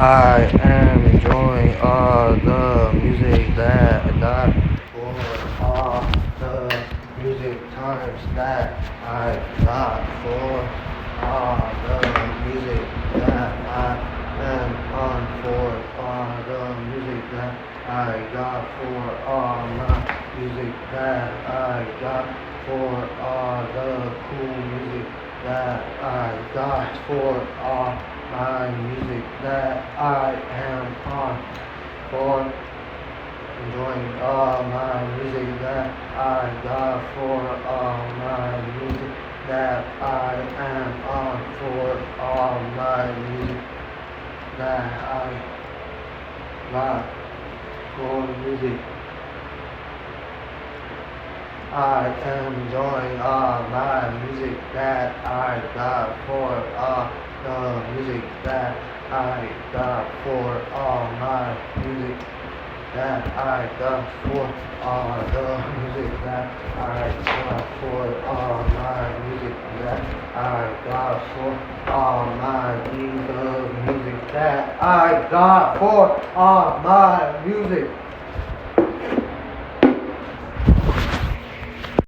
I am enjoying all the music that I got for all the music times that I got for all the music that I am on for all the music that I got for all my music that I got for all the cool music that I got for all my music that I am on for enjoying all my music that I got for all my music that I am on for all my music that I got for music. I am enjoying all my music that I got for all the music that I got for all my music that I got for all the music that I got for all my music that I got for all my music that I got for all my music.